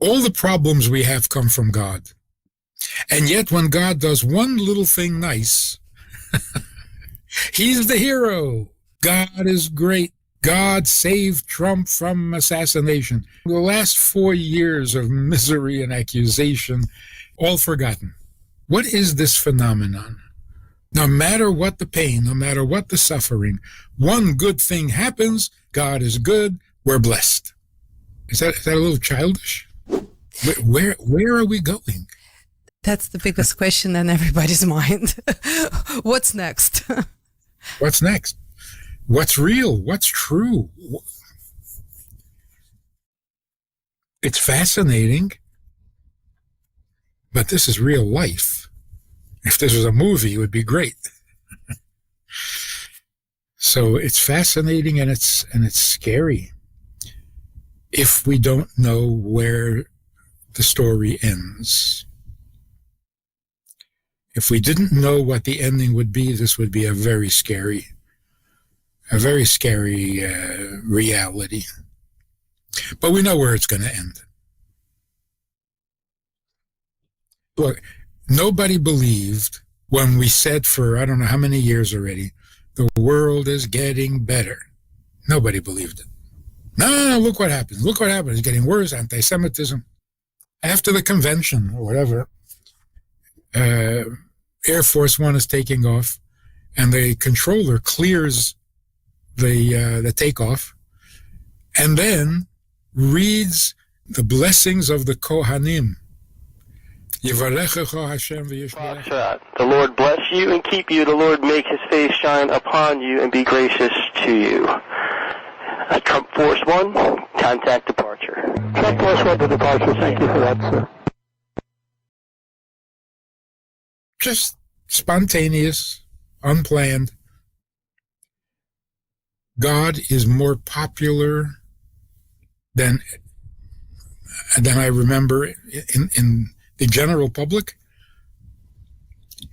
All the problems we have come from God. And yet when God does one little thing nice, he's the hero. God is great. God saved Trump from assassination. The last 4 years of misery and accusation, all forgotten. What is this phenomenon? No matter what the pain, no matter what the suffering, one good thing happens, God is good, we're blessed. Is that a little childish? Where are we going? That's the biggest question in everybody's mind. What's next? What's next? What's real? What's true? It's fascinating, but this is real life. If this was a movie, it would be great. So it's fascinating and it's scary if we don't know where the story ends. If we didn't know what the ending would be, this would be a very scary reality. But we know where it's going to end. Look, nobody believed when we said for I don't know how many years already, the world is getting better. Nobody believed it. No, look what happened. Look what happened. It's getting worse, anti-Semitism. After the convention or whatever, Air Force One is taking off, and the controller clears the takeoff, and then reads the blessings of the Kohanim. The Lord bless you and keep you. The Lord make his face shine upon you and be gracious to you. Trump Force One, contact departure. Trump Force One to departure. Thank you for that, sir. Just spontaneous, unplanned. God is more popular than I remember in the general public.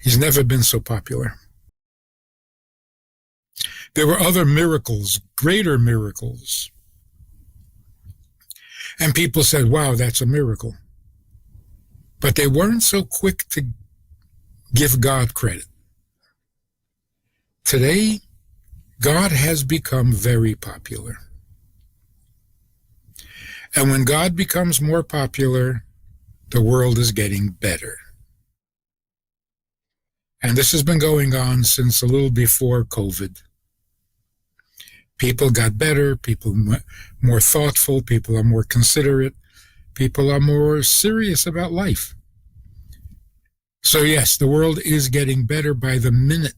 He's never been so popular. There were other miracles, greater miracles. And people said, wow, that's a miracle. But they weren't so quick to give God credit. Today, God has become very popular. And when God becomes more popular, the world is getting better. And this has been going on since a little before COVID. People got better, people more thoughtful, people are more considerate, people are more serious about life. So yes, the world is getting better by the minute.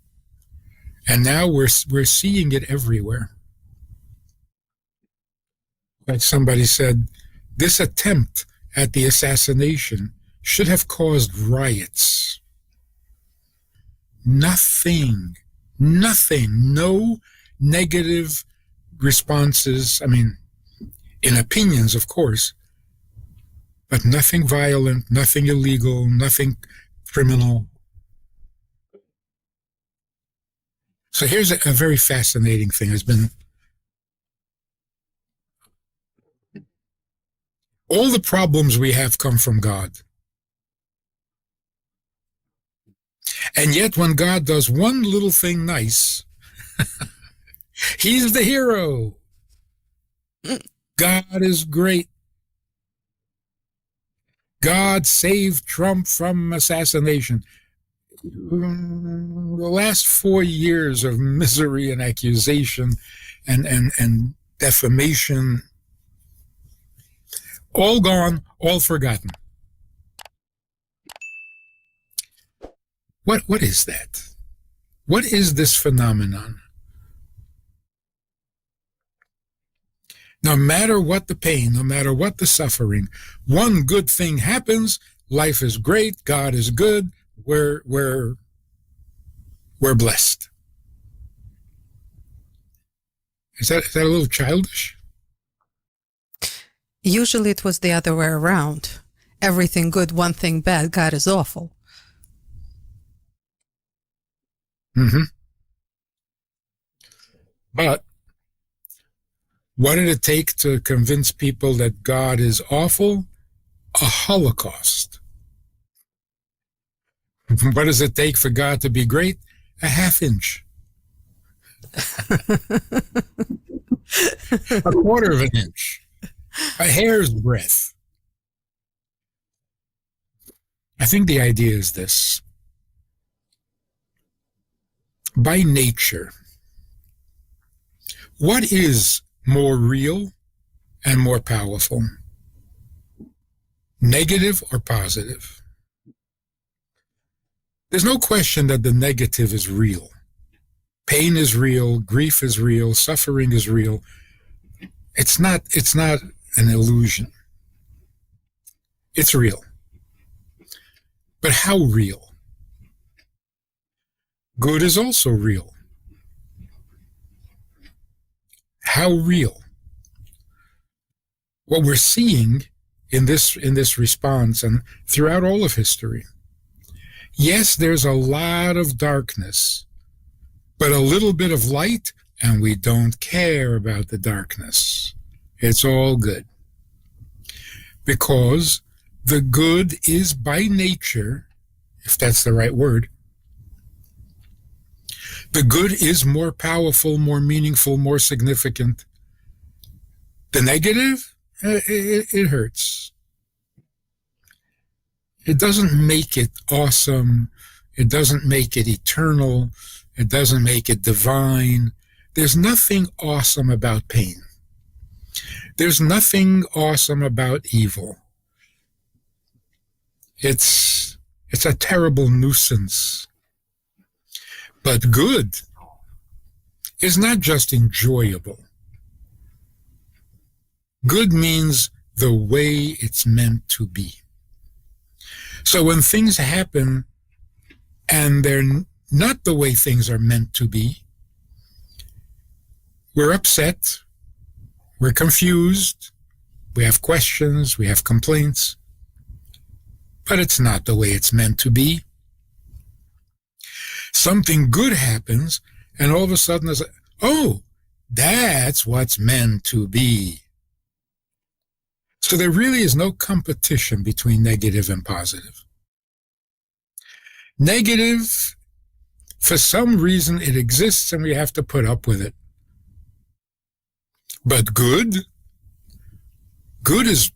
And now we're seeing it everywhere. Like somebody said, this attempt at the assassination should have caused riots. Nothing, no negative responses, I mean, in opinions, of course, but nothing violent, nothing illegal, nothing criminal. So here's a very fascinating thing. It's been all the problems we have come from God. And yet when God does one little thing nice, he's the hero. God is great. God saved Trump from assassination. The last 4 years of misery and accusation and defamation, all gone, all forgotten. What is that? What is this phenomenon? No matter what the pain, no matter what the suffering, one good thing happens, life is great, God is good, we're blessed. Is that a little childish? Usually it was the other way around. Everything good, one thing bad, God is awful. Mm-hmm. But what did it take to convince people that God is awful? a holocaust. What does it take for God to be great? A half inch. A quarter of an inch. A hair's breadth. I think the idea is this. By nature, what is more real and more powerful? Negative or positive? There's no question that the negative is real. Pain is real, grief is real, suffering is real. It's not an illusion. It's real. But how real? Good is also real. How real? What we're seeing in this response and throughout all of history, yes, there's a lot of darkness, but a little bit of light, and we don't care about the darkness. It's all good. Because the good is by nature, if that's the right word, the good is more powerful, more meaningful, more significant. The negative, it hurts. It doesn't make it awesome. It doesn't make it eternal. It doesn't make it divine. There's nothing awesome about pain. There's nothing awesome about evil. It's a terrible nuisance. But good is not just enjoyable. Good means the way it's meant to be. So when things happen and they're not the way things are meant to be, we're upset, we're confused, we have questions, we have complaints, but it's not the way it's meant to be. Something good happens, and all of a sudden it's like, oh, that's what's meant to be. So there really is no competition between negative and positive. Negative, for some reason, it exists and we have to put up with it. But good is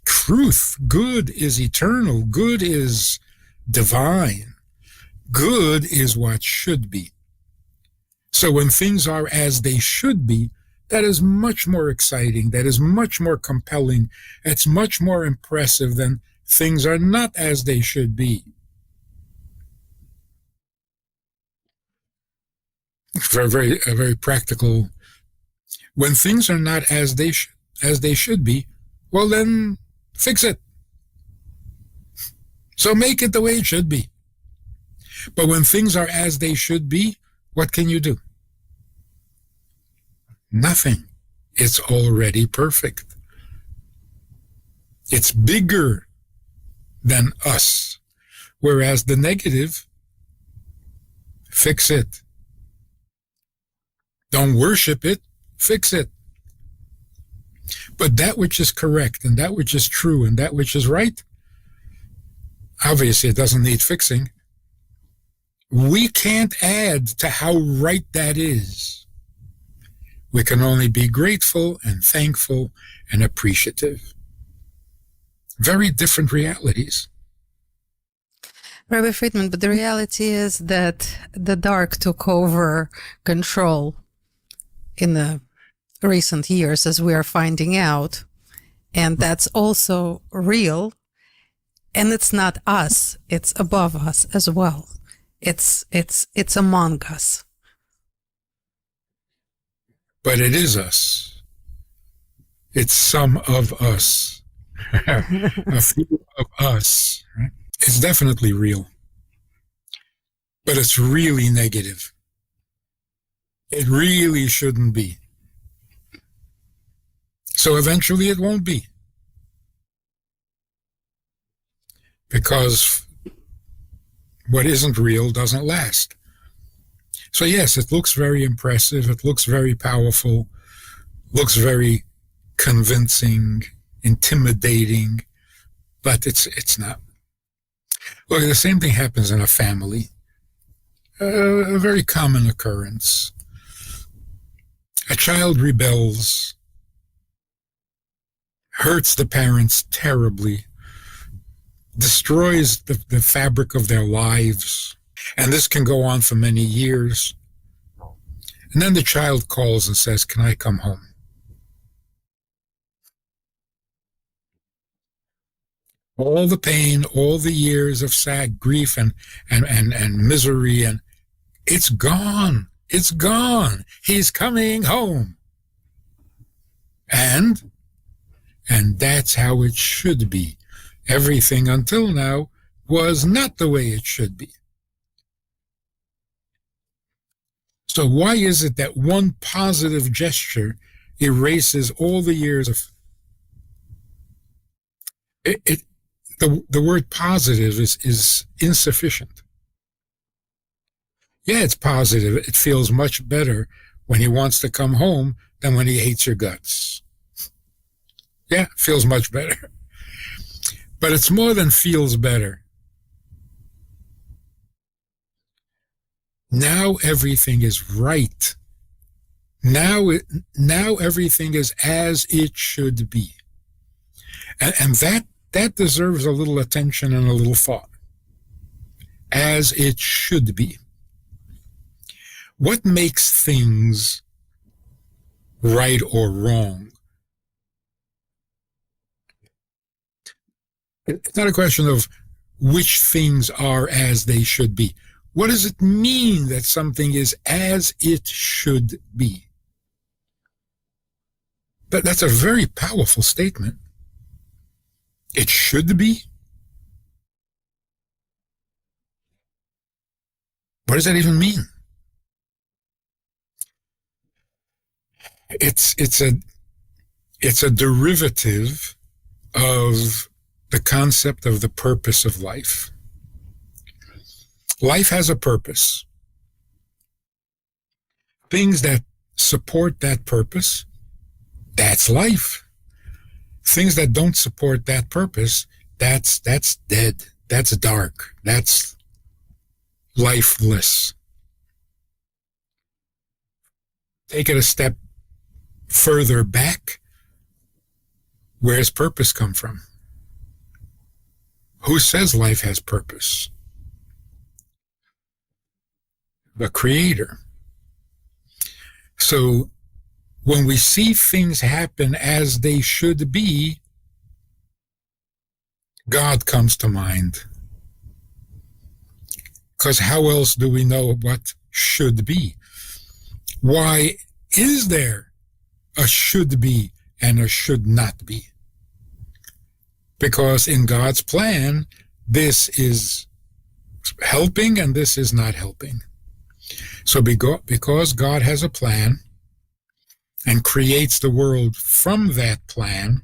truth. Good is eternal. Good is divine. Good is what should be. So when things are as they should be, that is much more exciting. That is much more compelling. It's much more impressive than things are not as they should be. For a very practical. When things are not as they should be, well then fix it. So make it the way it should be. But when things are as they should be, what can you do? Nothing. It's already perfect. It's bigger than us. Whereas the negative, fix it. Don't worship it, fix it. But that which is correct and that which is true and that which is right, obviously it doesn't need fixing. We can't add to how right that is. We can only be grateful and thankful and appreciative. Very different realities. Rabbi Friedman, but the reality is that the dark took over control in the recent years, as we are finding out. And that's also real. And it's not us, it's above us as well. It's among us. But it is us. It's some of us. A few of us. Right? It's definitely real. But it's really negative. It really shouldn't be. So eventually it won't be. Because what isn't real doesn't last. So yes, it looks very impressive, it looks very powerful, looks very convincing, intimidating, but it's not. Look, the same thing happens in a family. A very common occurrence. A child rebels, hurts the parents terribly, destroys the fabric of their lives, and this can go on for many years. And then the child calls and says, "Can I come home?" All the pain, all the years of sad grief and misery, and it's gone. It's gone. He's coming home. And that's how it should be. Everything until now was not the way it should be. So why is it that one positive gesture erases all the years of it? The word positive is insufficient. Yeah, it's positive. It feels much better when he wants to come home than when he hates your guts. Yeah, it feels much better. But it's more than feels better. Now everything is right. Now everything is as it should be. And that deserves a little attention and a little thought. As it should be. What makes things right or wrong? It's not a question of which things are as they should be. What does it mean that something is as it should be? But that's a very powerful statement. It should be? What does that even mean? It's a derivative of the concept of the purpose of life. Life has a purpose. Things that support that purpose, that's life. Things that don't support that purpose, that's dead. That's dark. That's lifeless. Take it a step further back. Where's purpose come from? Who says life has purpose? The Creator. So when we see things happen as they should be, God comes to mind. Because how else do we know what should be? Why is there a should be and a should not be? Because in God's plan, this is helping and this is not helping. So because God has a plan and creates the world from that plan,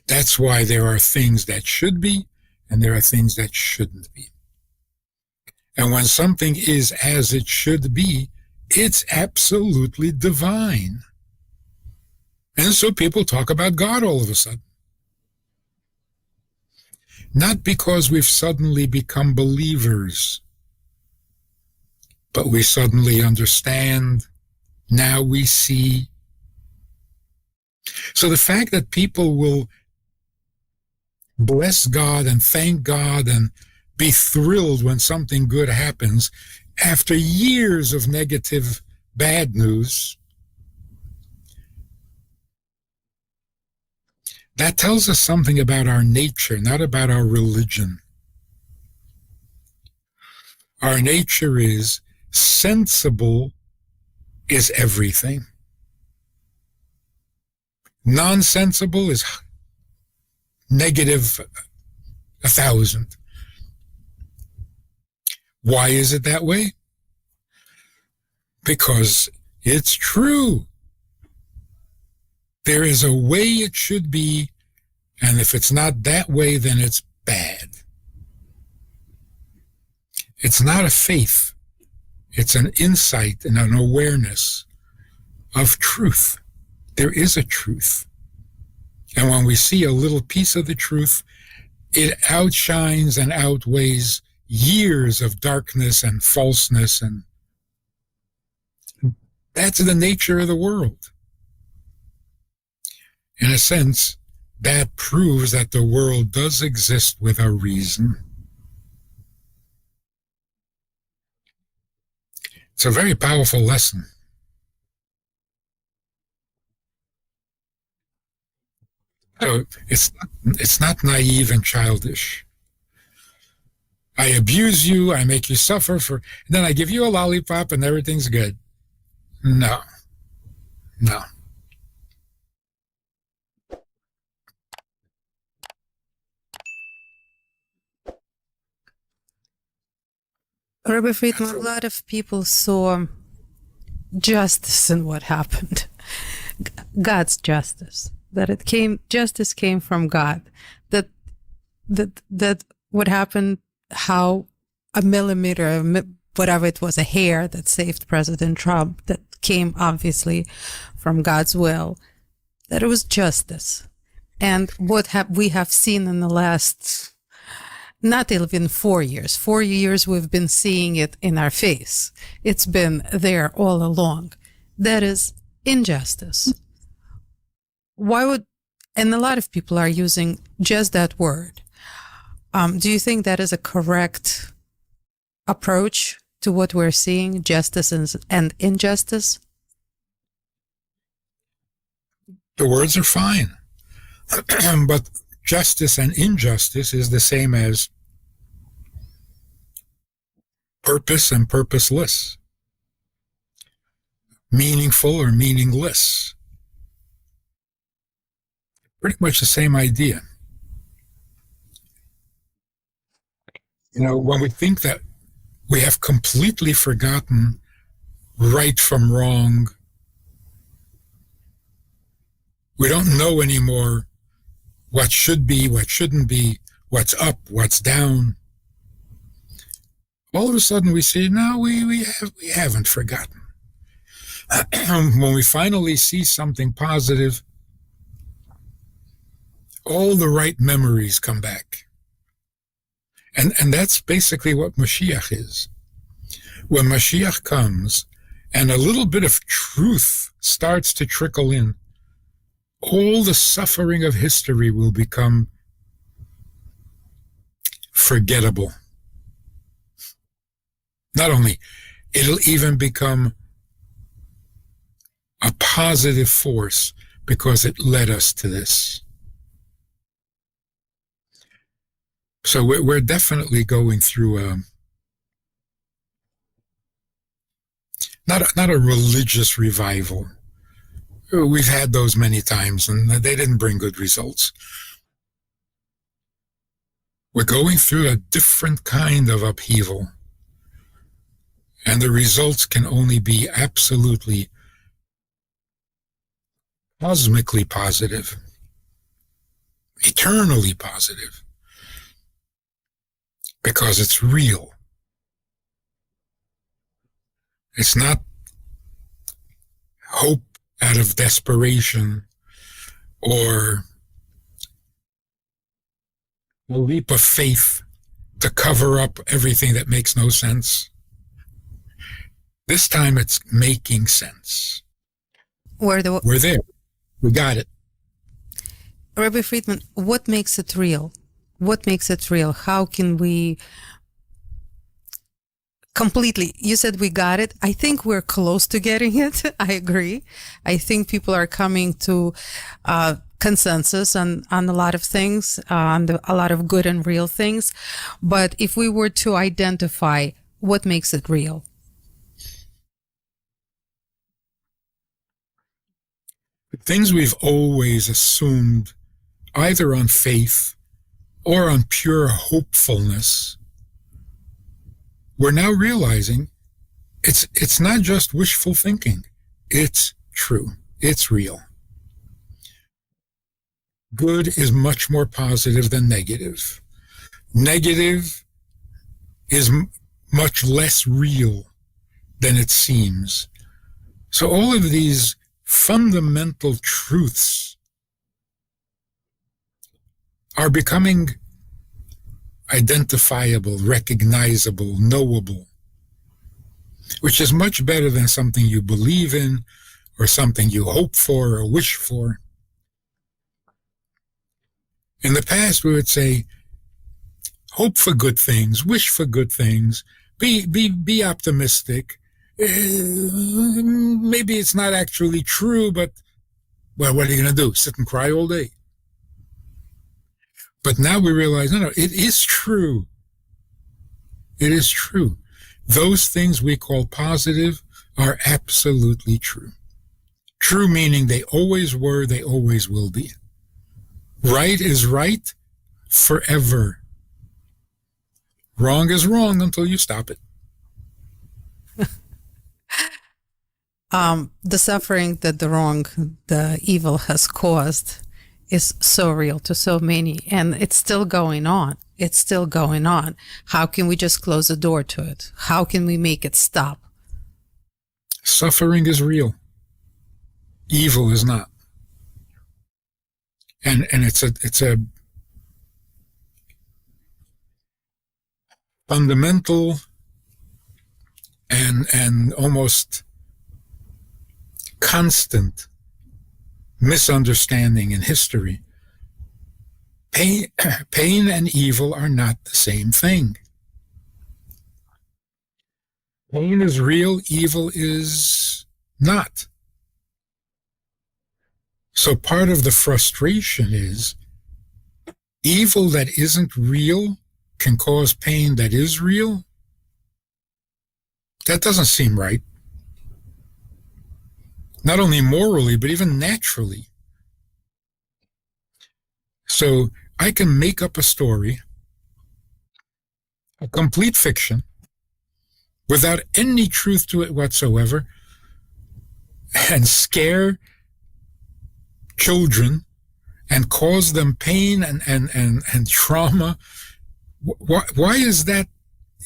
that's why there are things that should be and there are things that shouldn't be. And when something is as it should be, it's absolutely divine. And so people talk about God all of a sudden. Not because we've suddenly become believers, but we suddenly understand, now we see. So the fact that people will bless God and thank God and be thrilled when something good happens after years of negative, bad news, that tells us something about our nature, not about our religion. Our nature is sensible is everything. Nonsensible is negative 1,000. Why is it that way? Because it's true. There is a way it should be, and if it's not that way, then it's bad. It's not a faith. It's an insight and an awareness of truth. There is a truth. And when we see a little piece of the truth, it outshines and outweighs years of darkness and falseness, and that's the nature of the world. In a sense, that proves that the world does exist with a reason. It's a very powerful lesson. So it's not naive and childish. I abuse you, I make you suffer and then I give you a lollipop and everything's good. No. Rabbi Friedman, a lot of people saw justice in what happened. God's justice. Justice came from God. That what happened, how a millimeter, whatever it was, a hair that saved President Trump, that came obviously from God's will, that it was justice. And what we have seen in the last, not even 4 years. 4 years we've been seeing it in our face. It's been there all along. That is injustice. And a lot of people are using just that word. Do you think that is a correct approach to what we're seeing, justice and injustice? The words are fine. But justice and injustice is the same as purpose and purposeless, meaningful or meaningless. Pretty much the same idea. When we think that we have completely forgotten right from wrong, we don't know anymore what should be, what shouldn't be, what's up, what's down. All of a sudden we see, no, we haven't forgotten. When we finally see something positive, all the right memories come back. And that's basically what Mashiach is. When Mashiach comes and a little bit of truth starts to trickle in, all the suffering of history will become forgettable. Not only, it'll even become a positive force because it led us to this. So we're definitely going through not a religious revival. We've had those many times, and they didn't bring good results. We're going through a different kind of upheaval, and the results can only be absolutely cosmically positive, eternally positive, because it's real. It's not hope out of desperation or a leap of faith to cover up everything that makes no sense. This time it's making sense. We're there. We got it. Rabbi Friedman, what makes it real? What makes it real? How can we completely, you said we got it. I think we're close to getting it. I agree. I think people are coming to consensus on a lot of things, on a lot of good and real things. But if we were to identify what makes it real? Things we've always assumed, either on faith or on pure hopefulness, we're now realizing it's not just wishful thinking. It's true. It's real. Good is much more positive than negative. Negative is much less real than it seems. So all of these fundamental truths are becoming identifiable, recognizable, knowable, which is much better than something you believe in or something you hope for or wish for. In the past, we would say, hope for good things, wish for good things, be optimistic. Maybe it's not actually true, but, well, what are you going to do? Sit and cry all day? But now we realize, no, it is true. It is true. Those things we call positive are absolutely true. True meaning they always were, they always will be. Right is right forever. Wrong is wrong until you stop it. The suffering that the evil has caused is so real to so many, and it's still going on. It's still going on. How can we just close the door to it? How can we make it stop? Suffering is real. Evil is not. And it's a fundamental and almost constant misunderstanding in history. Pain and evil are not the same thing. Pain is real, evil is not. So part of the frustration is evil that isn't real can cause pain that is real. That doesn't seem right. Not only morally, but even naturally. So I can make up a story, a complete fiction, without any truth to it whatsoever, and scare children and cause them pain and trauma. Why is that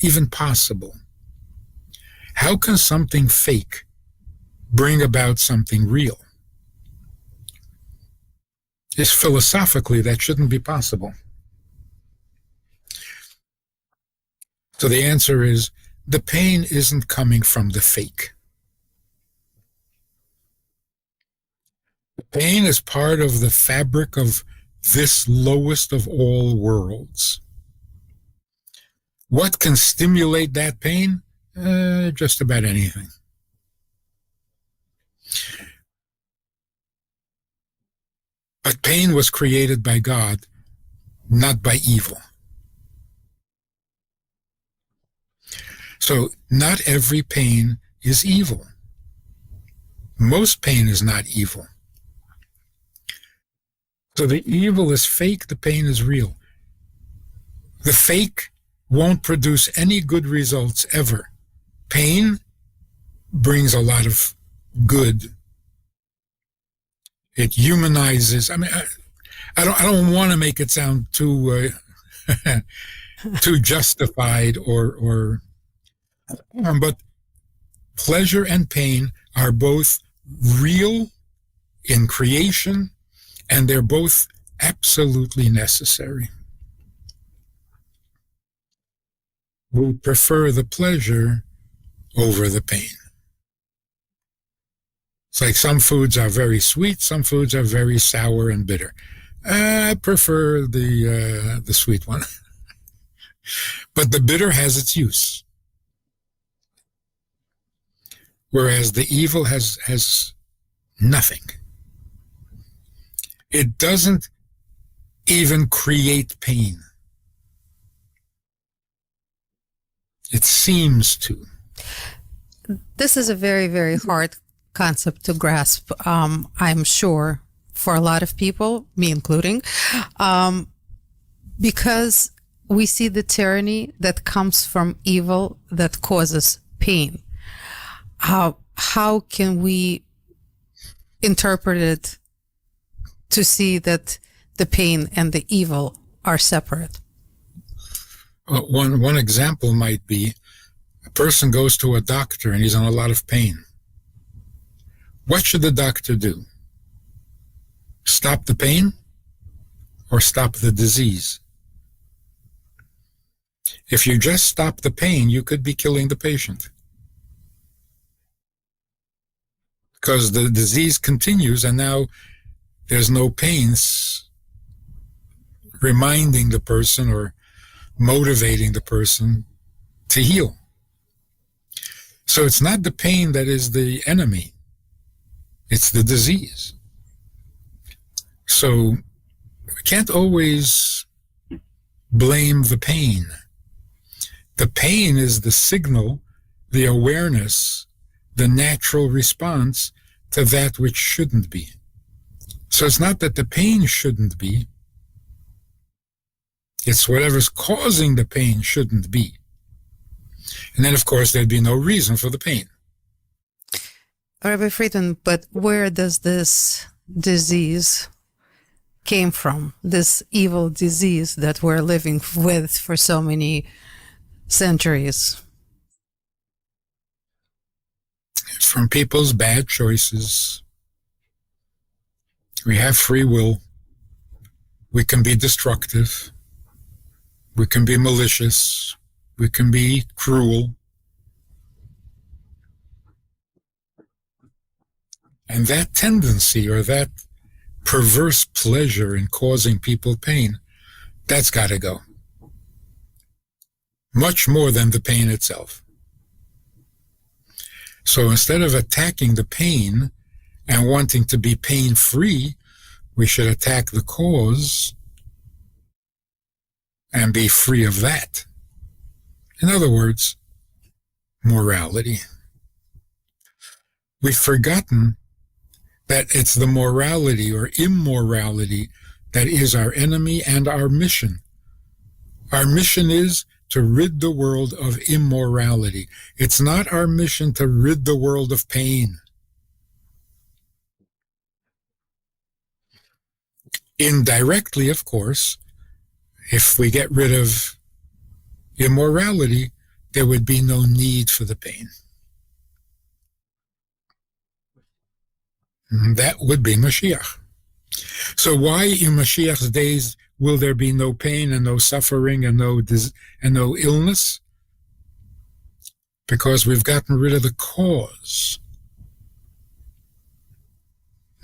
even possible? How can something fake bring about something real? It's philosophically, that shouldn't be possible. So the answer is, the pain isn't coming from the fake. The pain is part of the fabric of this lowest of all worlds. What can stimulate that pain? Just about anything. But pain was created by God, not by evil. So not every pain is evil. Most pain is not evil. So the evil is fake, the pain is real. The fake won't produce any good results ever. Pain brings a lot of good. It humanizes. I mean, I don't want to make it sound too too justified but pleasure and pain are both real in creation, and they're both absolutely necessary. We prefer the pleasure over the pain. It's like some foods are very sweet, some foods are very sour and bitter. I prefer the sweet one. But the bitter has its use. Whereas the evil has nothing. It doesn't even create pain. It seems to. This is a very, very hard concept to grasp, I'm sure, for a lot of people, me including, because we see the tyranny that comes from evil that causes pain. How can we interpret it to see that the pain and the evil are separate? One example might be a person goes to a doctor and he's in a lot of pain. What should the doctor do? Stop the pain? or stop the disease. If you just stop the pain, you could be killing the patient, because the disease continues, and now there's no pains reminding the person or motivating the person to heal. So it's not the pain that is the enemy, it's the disease. So we can't always blame the pain. The pain is the signal, the awareness, the natural response to that which shouldn't be. So it's not that the pain shouldn't be, it's whatever's causing the pain shouldn't be. And then, of course, there'd be no reason for the pain. Rabbi Friedman, but where does this disease came from, this evil disease that we're living with for so many centuries? From people's bad choices. We have free will. We can be destructive. We can be malicious. We can be cruel. And that tendency, or that perverse pleasure in causing people pain, that's got to go. Much more than the pain itself. So instead of attacking the pain and wanting to be pain-free, we should attack the cause and be free of that. In other words, morality. We've forgotten that it's the morality or immorality that is our enemy and our mission. Our mission is to rid the world of immorality. It's not our mission to rid the world of pain. Indirectly, of course, if we get rid of immorality, there would be no need for the pain. And that would be Mashiach. So why in Mashiach's days will there be no pain and no suffering and no illness? Because we've gotten rid of the cause,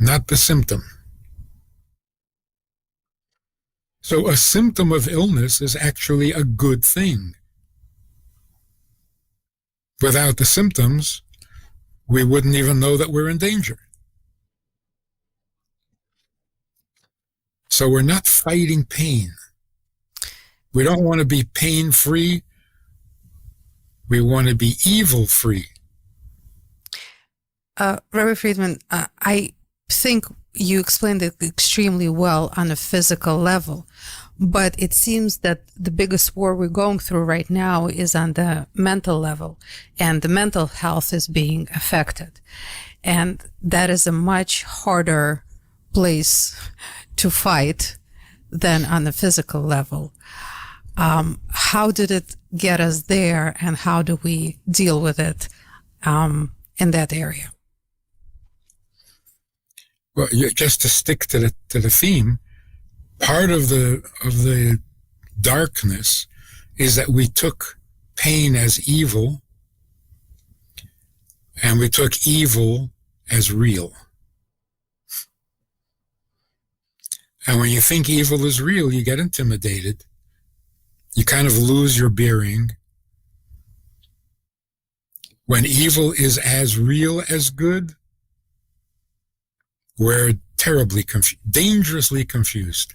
not the symptom. So a symptom of illness is actually a good thing. Without the symptoms, we wouldn't even know that we're in danger. So we're not fighting pain. We don't want to be pain-free. We want to be evil-free. Rabbi Friedman, I think you explained it extremely well on a physical level, but it seems that the biggest war we're going through right now is on the mental level, and the mental health is being affected. And that is a much harder place to fight than on the physical level. How did it get us there, and how do we deal with it in that area? Well, just to stick to the theme, part of the darkness is that we took pain as evil, and we took evil as real. And when you think evil is real, you get intimidated. You kind of lose your bearing. When evil is as real as good, we're terribly confused, dangerously confused.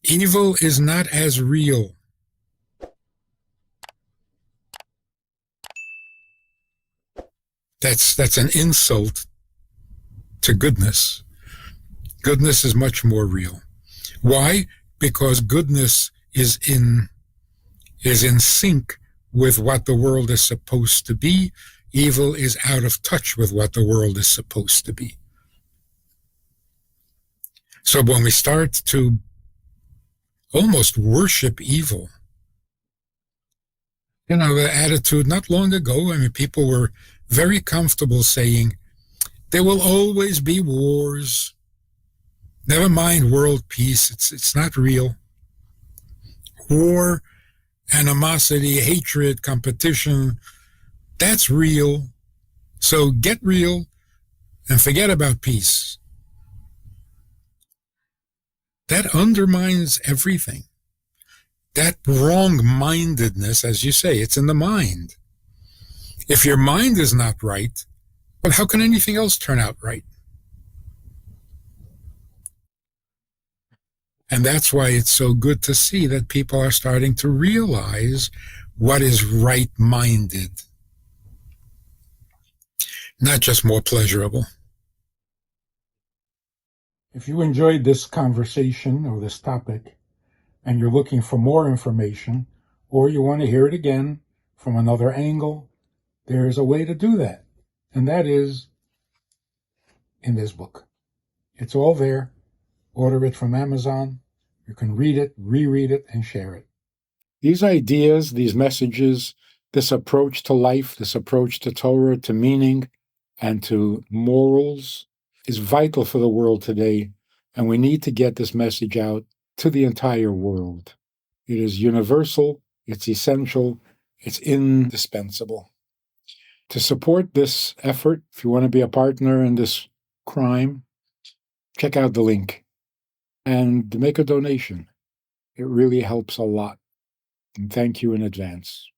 Evil is not as real. That's an insult to goodness. Goodness is much more real. Why? Because goodness is in sync with what the world is supposed to be. Evil is out of touch with what the world is supposed to be. So when we start to almost worship evil, the attitude not long ago, people were very comfortable saying, there will always be wars. Never mind world peace. It's not real. War, animosity, hatred, competition, that's real. So get real and forget about peace. That undermines everything. That wrong-mindedness, as you say, it's in the mind. If your mind is not right, well, how can anything else turn out right? And that's why it's so good to see that people are starting to realize what is right-minded, not just more pleasurable. If you enjoyed this conversation or this topic, and you're looking for more information, or you want to hear it again from another angle, there's a way to do that. And that is in this book. It's all there. Order it from Amazon. You can read it, reread it, and share it. These ideas, these messages, this approach to life, this approach to Torah, to meaning, and to morals is vital for the world today, and we need to get this message out to the entire world. It is universal, it's essential, it's indispensable. To support this effort, if you want to be a partner in this crime, check out the link and make a donation. It really helps a lot. And thank you in advance.